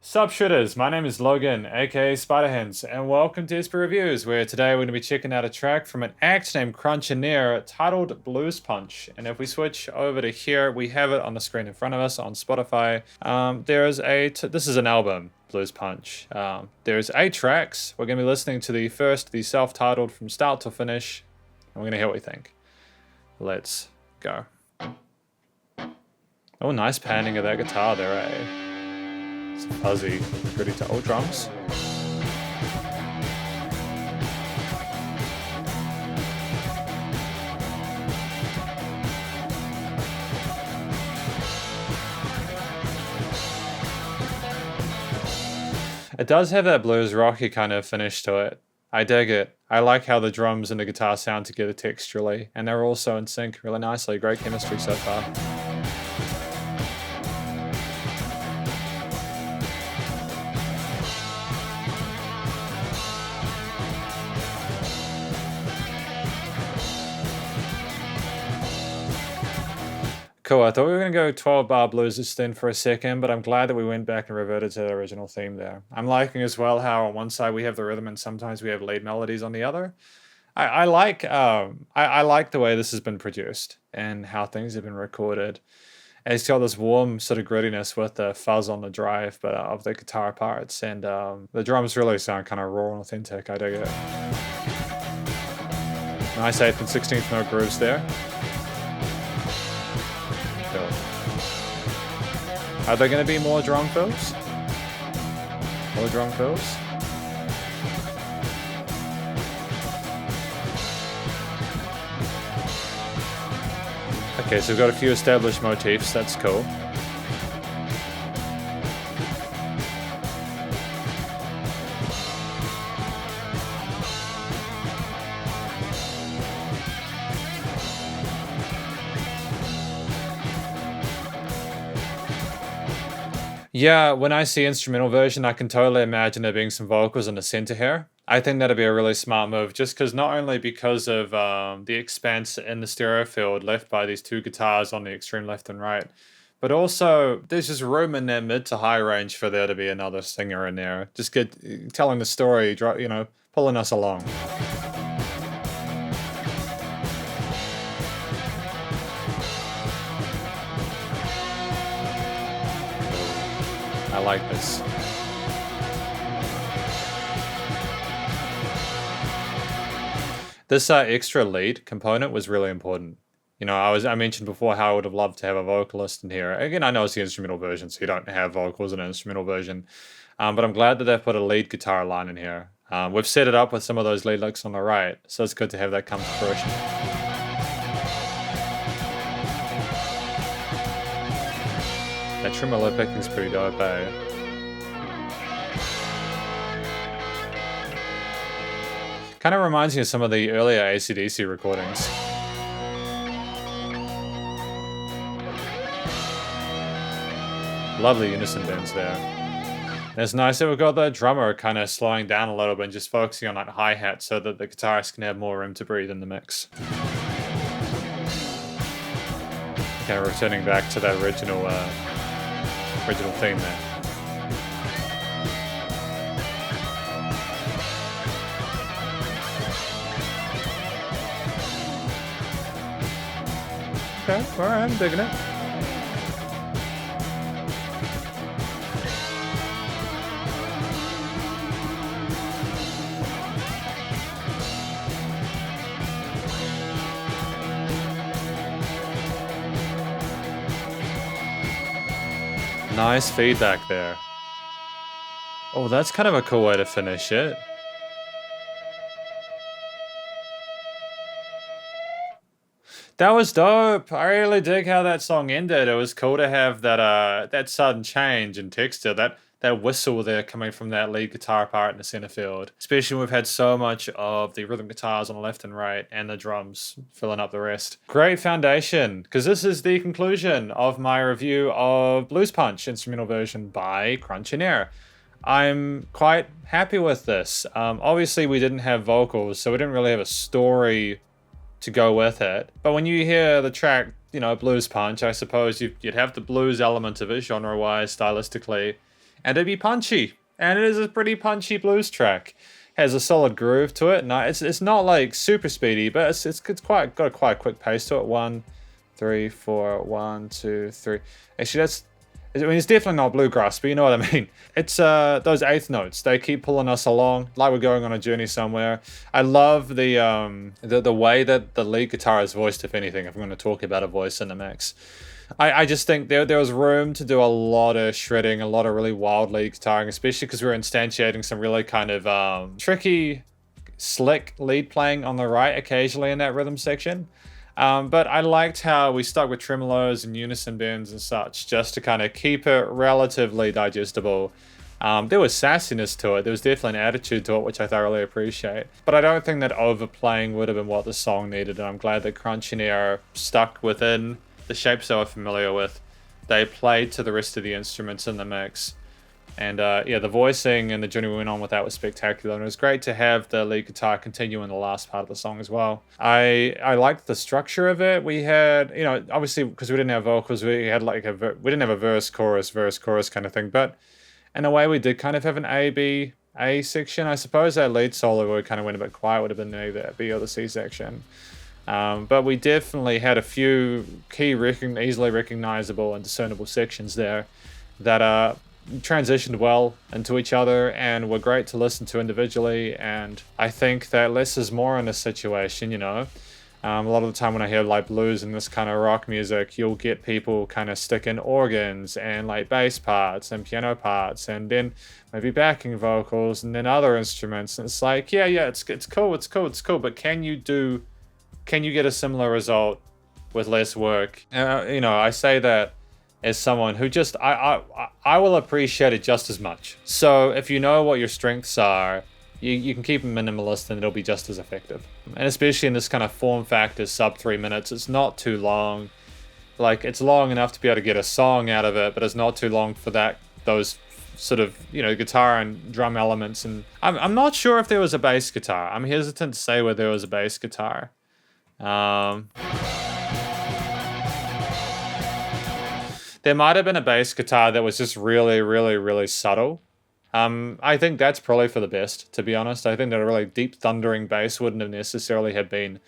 Sup Shredders, my name is Logan, aka Spiderhands, and welcome to SP Reviews, where today we're going to be checking out a track from an act named Crunchineer titled Blues Punch. And if we switch over to here, we have it on the screen in front of us on Spotify. This is an album, Blues Punch. There's 8 tracks. We're going to be listening to the self-titled from start to finish, and we're going to hear what we think. Let's go. Oh, nice panning of that guitar there, eh? It's fuzzy, pretty tall drums. It does have that blues rocky kind of finish to it. I dig it. I like how the drums and the guitar sound together texturally, and they're also in sync really nicely. Great chemistry so far. Cool, I thought we were going to go 12-bar blues then for a second, but I'm glad that we went back and reverted to the original theme there. I'm liking as well how on one side we have the rhythm and sometimes we have lead melodies on the other. I like the way this has been produced and how things have been recorded. And it's got this warm sort of grittiness with the fuzz on the drive, but of the guitar parts, and the drums really sound kind of raw and authentic. I dig it. Nice 8th and 16th note grooves there. Cool. Are there going to be more drum fills? More drum fills? Okay, so we've got a few established motifs, that's cool. Yeah, when I see instrumental version, I can totally imagine there being some vocals in the center here. I think that'd be a really smart move, just because not only because of the expanse in the stereo field left by these 2 guitars on the extreme left and right, but also there's just room in that mid to high range for there to be another singer in there. Just telling the story, pulling us along. I like this. This extra lead component was really important. You know, I mentioned before how I would have loved to have a vocalist in here. Again, I know it's the instrumental version, so you don't have vocals in an instrumental version. But I'm glad that they've put a lead guitar line in here. We've set it up with some of those lead licks on the right, so it's good to have that come to fruition. That tremolo picking's pretty dope, eh? Kind of reminds me of some of the earlier AC/DC recordings. Lovely unison bends there. And it's nice that we've got the drummer kind of slowing down a little bit and just focusing on that hi-hat so that the guitarist can have more room to breathe in the mix. Kind of returning back to that original theme there. Okay, alright, I'm digging it. Nice feedback there. Oh, that's kind of a cool way to finish it. That was dope. I really dig how that song ended. It was cool to have that sudden change in texture, that whistle there coming from that lead guitar part in the center field. Especially when we've had so much of the rhythm guitars on the left and right and the drums filling up the rest. Great foundation, because this is the conclusion of my review of Blues Punch instrumental version by Crunchineer. I'm quite happy with this. Obviously we didn't have vocals, so we didn't really have a story to go with it. But when you hear the track, you know, Blues Punch, I suppose you'd have the blues element of it, genre-wise, stylistically, and it'd be punchy. And it is a pretty punchy blues track. Has a solid groove to it. No, it's not like super speedy, but it's quite got a quite quick pace to it. 1, 3, 4, 1, 2, 3. Actually, I mean, it's definitely not bluegrass, but you know what I mean. It's those eighth notes. They keep pulling us along, like we're going on a journey somewhere. I love the way that the lead guitar is voiced, if anything, if I'm going to talk about a voice in the mix. I just think there was room to do a lot of shredding, a lot of really wild lead guitaring, especially because we were instantiating some really kind of tricky, slick lead playing on the right occasionally in that rhythm section. But I liked how we stuck with tremolos and unison bends and such, just to kind of keep it relatively digestible. There was sassiness to it. There was definitely an attitude to it, which I thoroughly appreciate. But I don't think that overplaying would have been what the song needed, and I'm glad that Crunchineer stuck within the shapes they were familiar with. They played to the rest of the instruments in the mix. And yeah, the voicing and the journey we went on with that was spectacular. And it was great to have the lead guitar continue in the last part of the song as well. I liked the structure of it. We had, you know, obviously because we didn't have vocals, we had like we didn't have a verse, chorus kind of thing. But in a way, we did kind of have an A section. I suppose that lead solo where we kind of went a bit quiet would have been the B or the C section. But we definitely had a few key easily recognizable and discernible sections there that transitioned well into each other and were great to listen to individually. And I think that less is more in this situation, you know. A lot of the time when I hear like blues and this kind of rock music, you'll get people kind of stick in organs and like bass parts and piano parts and then maybe backing vocals and then other instruments. And it's like, yeah, it's cool. But can you get a similar result with less work? You know, I say that as someone who just, I will appreciate it just as much. So if you know what your strengths are, you can keep them minimalist and it'll be just as effective. And especially in this kind of form factor, sub 3 minutes, it's not too long. Like, it's long enough to be able to get a song out of it, but it's not too long for those sort of, you know, guitar and drum elements. And I'm not sure if there was a bass guitar. I'm hesitant to say whether there was a bass guitar. There might have been a bass guitar that was just really, really, really subtle. I think that's probably for the best, to be honest. I think that a really deep thundering bass wouldn't have necessarily have been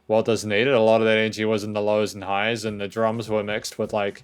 what was needed. A lot of that energy was in the lows and highs, and the drums were mixed with like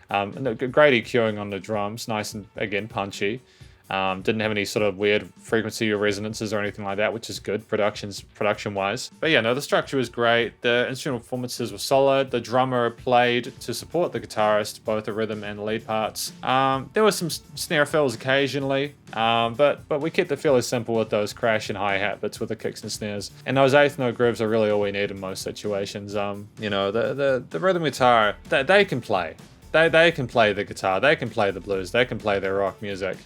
great EQing on the drums, nice and again punchy. Didn't have any sort of weird frequency or resonances or anything like that, which is good production-wise. But yeah, no, the structure was great. The instrumental performances were solid. The drummer played to support the guitarist, both the rhythm and the lead parts. There were some snare fills occasionally, but we kept it fairly simple with those crash and hi-hat bits with the kicks and snares. And those eighth note grooves are really all we need in most situations. You know, the rhythm guitar, they can play. They can play the guitar. They can play the blues. They can play their rock music.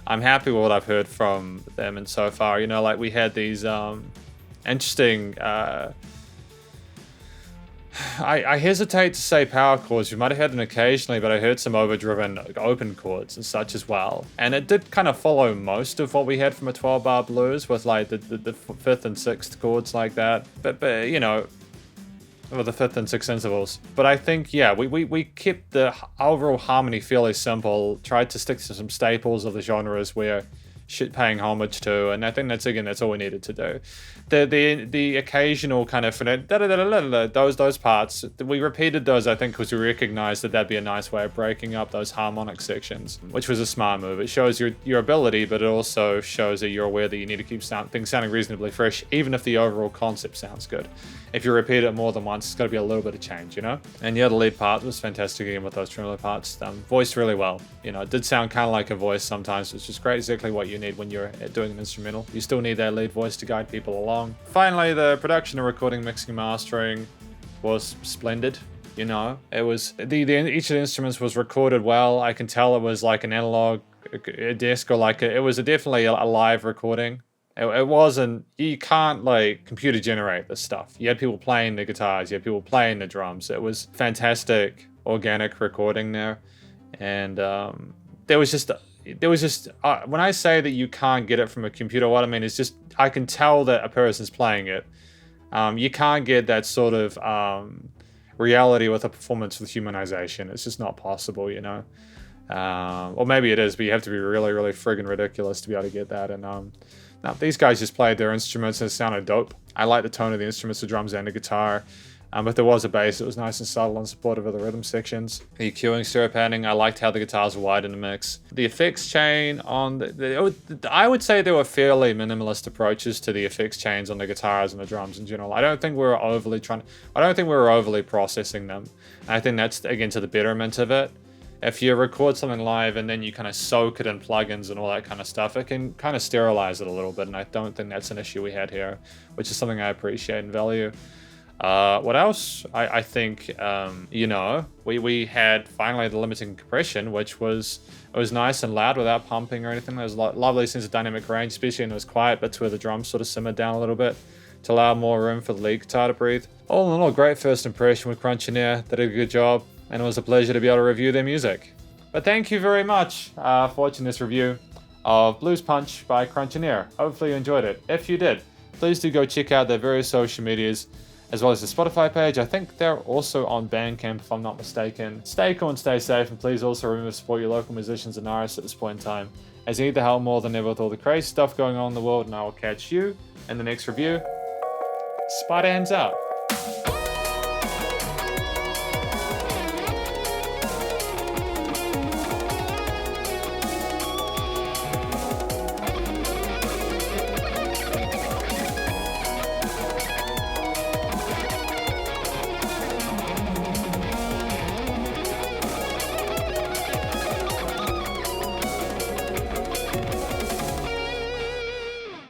I'm happy with what I've heard from them, and so far, you know, like we had these interesting. I hesitate to say power chords. You might have heard them occasionally, but I heard some overdriven open chords and such as well. And it did kind of follow most of what we had from a 12-bar blues with like the fifth and sixth chords like that. But you know. Or the fifth and sixth intervals. But I think, yeah, we kept the overall harmony fairly simple, tried to stick to some staples of the genres we're paying homage to, and I think that's all we needed to do. The occasional kind of those parts, we repeated those, I think, because we recognized that that'd be a nice way of breaking up those harmonic sections, which was a smart move. It shows your ability, but it also shows that you're aware that you need to keep things sounding reasonably fresh, even if the overall concept sounds good. If you repeat it more than once, it's got to be a little bit of change, you know? And yeah, the lead part was fantastic again with those tremolo parts. Voiced really well. You know, it did sound kind of like a voice sometimes, which is great, exactly what you need when you're doing an instrumental. You still need that lead voice to guide people along. Finally, the production and recording, mixing, and mastering was splendid. You know, it was each of the instruments was recorded well. I can tell it was like an analog disc or like it was definitely a live recording. It wasn't, you can't like computer generate this stuff. You had people playing the guitars, you had people playing the drums. It was fantastic organic recording there. And there was just when I say that you can't get it from a computer, what I mean is just, I can tell that a person's playing it. You can't get that sort of reality with a performance with humanization. It's just not possible, you know. Or maybe it is, but you have to be really, really friggin' ridiculous to be able to get that. And no, these guys just played their instruments and it sounded dope. I like the tone of the instruments, the drums and the guitar. But there was a bass, it was nice and subtle and supportive of the rhythm sections. The EQing, stereo panning, I liked how the guitars were wide in the mix. The effects chain on I would say there were fairly minimalist approaches to the effects chains on the guitars and the drums in general. I don't think we were overly processing them. And I think that's, again, to the betterment of it. If you record something live and then you kind of soak it in plugins and all that kind of stuff, it can kind of sterilize it a little bit, and I don't think that's an issue we had here, which is something I appreciate and value. What else? I think, you know, we had finally the limiting compression, which was nice and loud without pumping or anything. There was a lovely sense of dynamic range, especially when it was quiet bits where the drums sort of simmered down a little bit to allow more room for the lead guitar to breathe. All in all, great first impression with Crunchineer. They did a good job, and it was a pleasure to be able to review their music. But thank you very much for watching this review of Blues Punch by Crunchineer. Hopefully you enjoyed it. If you did, please do go check out their various social medias, as well as the Spotify page. I think they're also on Bandcamp, if I'm not mistaken. Stay cool and stay safe, and please also remember to support your local musicians and artists at this point in time, as you need the help more than ever with all the crazy stuff going on in the world, and I will catch you in the next review. Spiderhands out.